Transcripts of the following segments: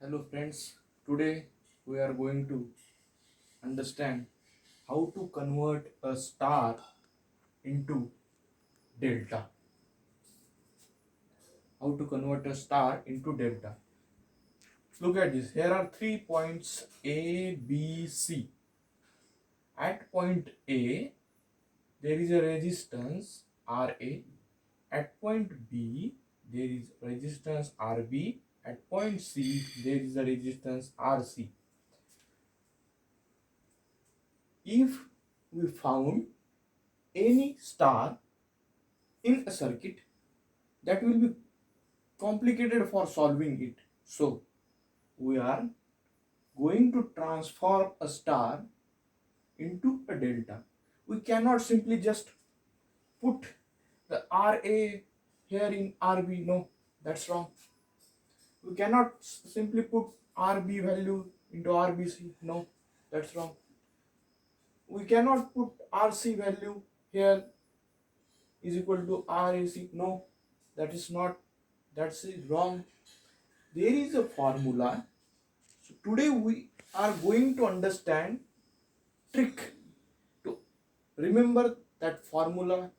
Hello friends, today we are going to understand how to convert a star into delta. How to convert a star into delta. Look at this. Here are 3 points A, B, C. At point A, there is a resistance RA. At point B, there is resistance RB. At point C, there is a resistance RC. If we found any star in a circuit, that will be complicated for solving it. So we are going to transform a star into a delta. We cannot simply just put the RA here in RB. No, that's wrong. We cannot simply put RB value into RBC. No, that's wrong. We cannot put RC value here is equal to RAC. No, that's wrong. There is a formula. So today we are going to understand trick to remember that formula,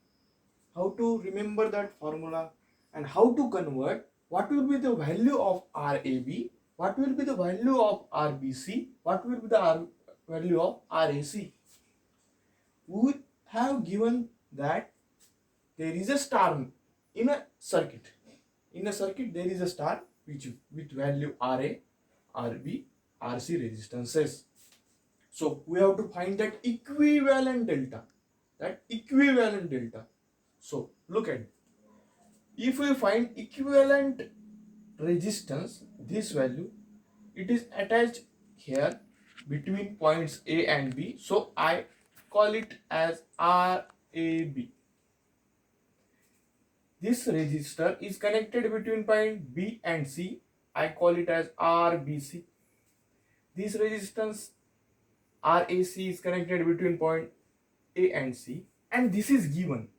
how to remember that formula, and how to convert what will be the value of RAB, what will be the value of RBC, what will be the value of RAC. We have given that there is a star in a circuit. In a circuit, there is a star which with value RA, RB, RC resistances. So we have to find that equivalent delta. So look at it. If we find equivalent resistance, this value, it is attached here between points A and B. So I call it as RAB. This resistor is connected between point B and C. I call it as RBC. This resistance RAC is connected between point A and C, and this is given.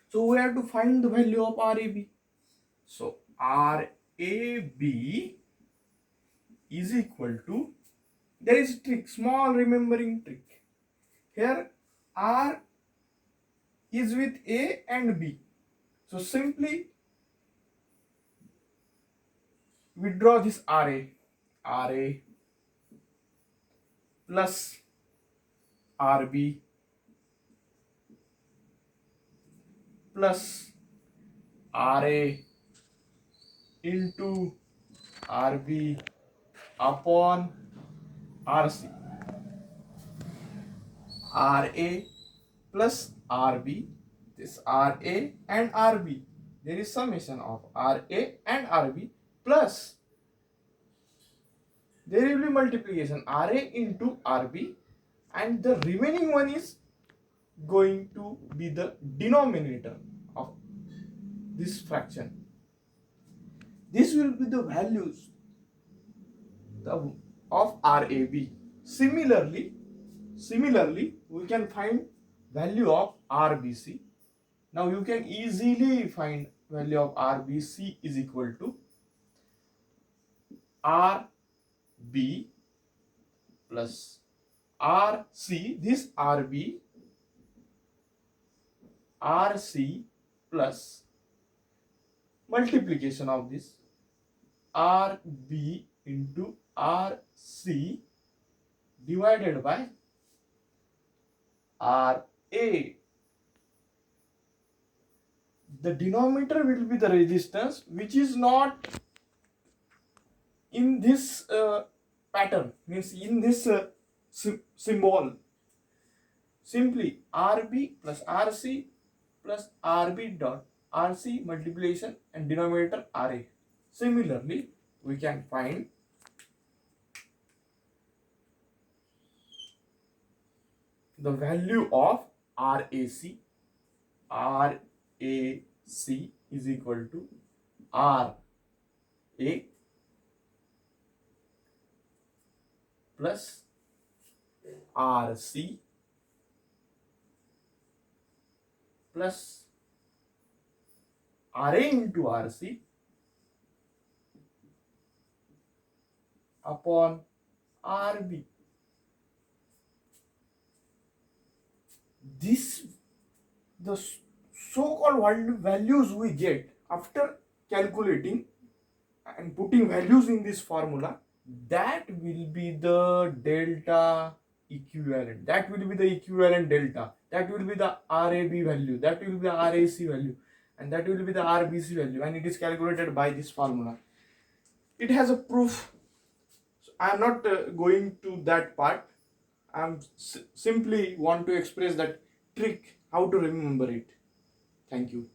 So we have to find the value of RAB. So RAB is equal to, there is a trick, small remembering trick. Here R is with A and B. So simply withdraw this RA plus RB plus RA into RB upon RC. RA plus RB, this RA and RB, there is summation of RA and RB plus there will be multiplication RA into RB, and the remaining one is going to be the denominator of this fraction. This will be the values of RAB. Similarly, we can find value of RBC. Now you can easily find value of RBC is equal to RB plus RC. This RB, RC plus multiplication of this RB into RC divided by RA. The denominator will be the resistance which is not in this pattern, means in this symbol. Simply RB plus RC plus RB dot RC multiplication and denominator RA. Similarly, we can find the value of RAC. RAC is equal to RA plus RC plus RA into RC upon RB. This the so-called values we get after calculating and putting values in this formula, that will be the delta equivalent. That will be the equivalent delta. That will be the RAB value. That will be the RAC value. And that will be the RBC value. And it is calculated by this formula. It has a proof. So I am not going to that part. I am simply want to express that trick, how to remember it. Thank you.